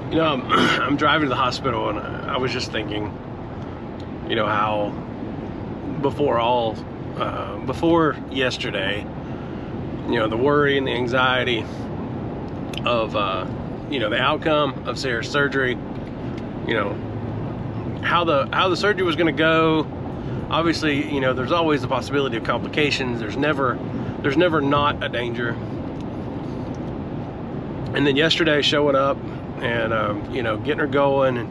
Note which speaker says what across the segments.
Speaker 1: You know, I'm driving to the hospital, and I was just thinking, you know, how before yesterday, you know, the worry and the anxiety of, you know, the outcome of Sarah's surgery, you know, how the surgery was going to go. Obviously, you know, there's always the possibility of complications. There's never not a danger. And then yesterday showing up and, you know, getting her going, and,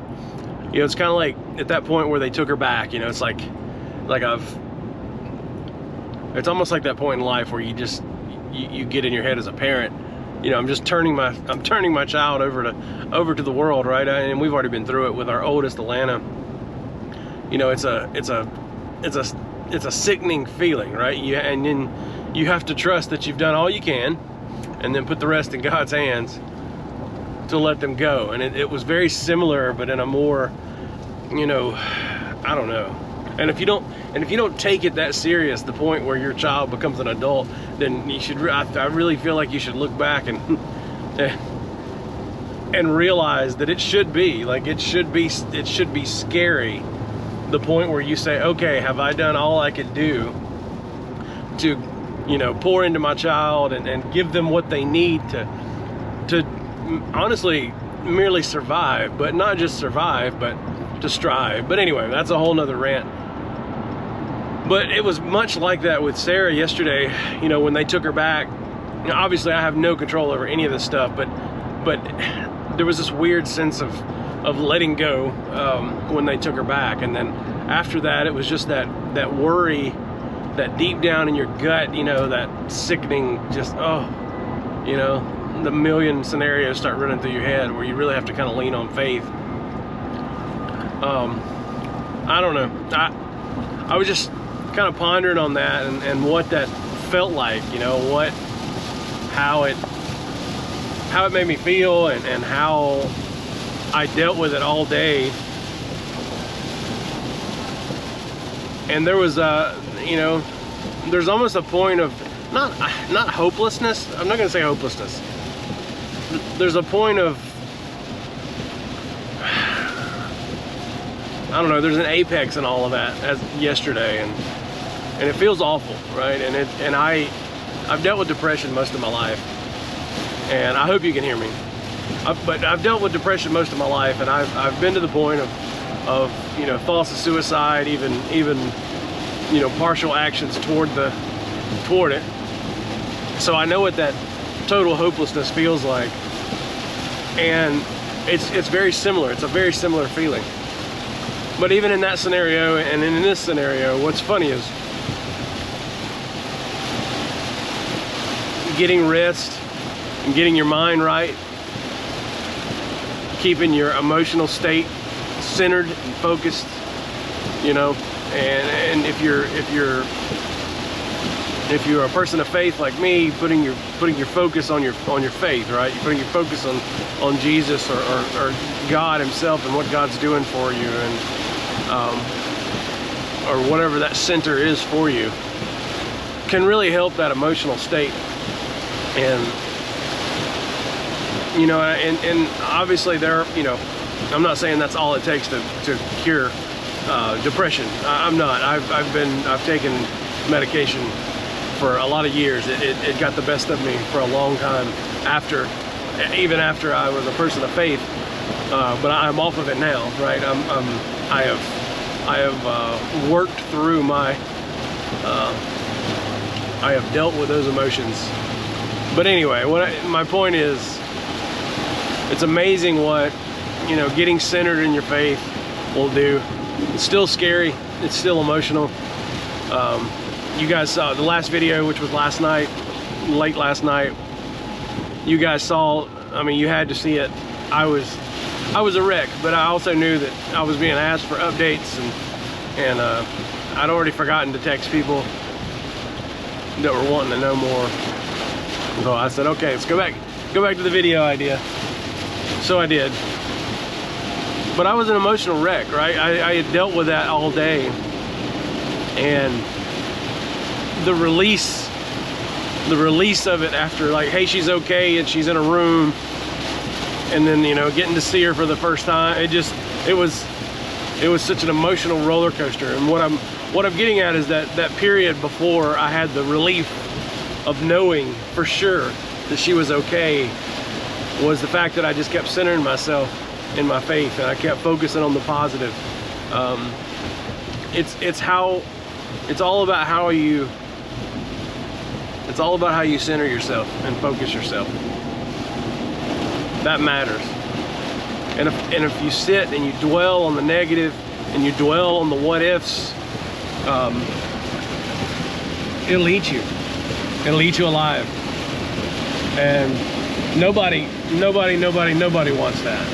Speaker 1: you know, it's kind of like at that point where they took her back, you know, it's like it's almost like that point in life where you just, you get in your head as a parent, you know, I'm turning my child over to the world, right? And we've already been through it with our oldest, Alana. You know, it's a sickening feeling, right? And then you have to trust that you've done all you can, and then put the rest in God's hands to let them go. And it was very similar, but in a more, you know, I don't know. And if you don't take it that serious, the point where your child becomes an adult, then you should. I really feel like you should look back and realize that it should be scary. The point where you say, okay, have I done all I could do to, you know, pour into my child and give them what they need to honestly merely survive, but not just survive, but to strive. But anyway, that's a whole nother rant. But it was much like that with Sarah yesterday, you know, when they took her back. You know, obviously I have no control over any of this stuff, but there was this weird sense of letting go when they took her back. And then after that, it was just that worry, that deep down in your gut, you know, that sickening, just, oh, you know, the million scenarios start running through your head where you really have to kind of lean on faith. I don't know. I was just kind of pondering on that and what that felt like, you know, how it made me feel, and how I dealt with it all day. And there was you know, there's almost a point of not hopelessness. I'm not gonna say hopelessness. There's a point of, I don't know, there's an apex in all of that as yesterday, and it feels awful, right? And I've dealt with depression most of my life, and I hope you can hear me. But I've dealt with depression most of my life, and I've been to the point of you know, thoughts of suicide, even you know, partial actions toward it. So I know what that total hopelessness feels like, and it's very similar. It's a very similar feeling. But even in that scenario and in this scenario, what's funny is getting rest and getting your mind right, keeping your emotional state centered and focused, you know. And if you're a person of faith like me, putting your focus on your faith, right? You're putting your focus on Jesus or God Himself and what God's doing for you, and or whatever that center is for you, can really help that emotional state. And you know, and obviously there, you know, I'm not saying that's all it takes to cure depression. I'm not. I've taken medication for a lot of years. It got the best of me for a long time even after I was a person of faith. But I'm off of it now, right? I have worked through I have dealt with those emotions. But anyway, my point is, it's amazing what, you know, getting centered in your faith will do. It's still scary. It's still emotional. You guys saw the last video, which was last night, late last night. You guys saw, I mean, you had to see it. I was a wreck, but I also knew that I was being asked for updates, and I'd already forgotten to text people that were wanting to know more. So I said, okay, let's go back to the video idea. So I did. But I was an emotional wreck, right? I had dealt with that all day, and the release of it after, like, hey, she's okay and she's in a room, and then, you know, getting to see her for the first time, it was such an emotional roller coaster. And what I'm getting at is that period before I had the relief of knowing for sure that she was okay was the fact that I just kept centering myself in my faith, and I kept focusing on the positive. It's all about how you center yourself and focus yourself. That matters. And if you sit and you dwell on the negative and you dwell on the what ifs, it'll eat you. It'll eat you alive. And nobody wants that.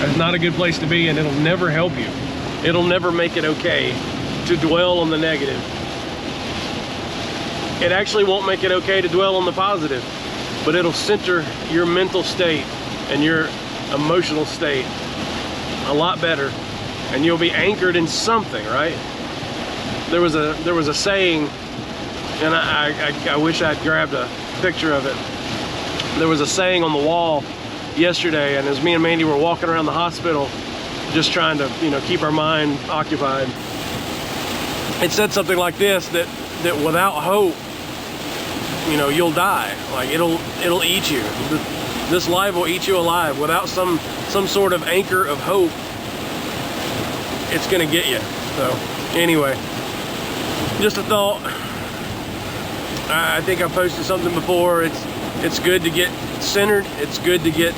Speaker 1: It's not a good place to be, and it'll never help you. It'll never make it okay to dwell on the negative. It actually won't make it okay to dwell on the positive, but it'll center your mental state and your emotional state a lot better, and you'll be anchored in something, right? There was a saying, and I wish I'd grabbed a picture of it. There was a saying on the wall yesterday, and as me and Mandy were walking around the hospital just trying to, you know, keep our mind occupied, it said something like this, that without hope, you know, you'll die. Like it'll eat you. This life will eat you alive. Without some sort of anchor of hope, it's gonna get you. So anyway, just a thought. I think I posted something before. It's good to get centered. It's good to get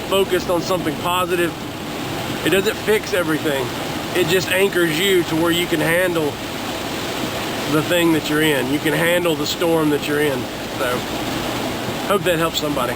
Speaker 1: focused on something positive. It doesn't fix everything. It just anchors you to where you can handle the thing that you're in. You can handle the storm that you're in. So hope that helps somebody.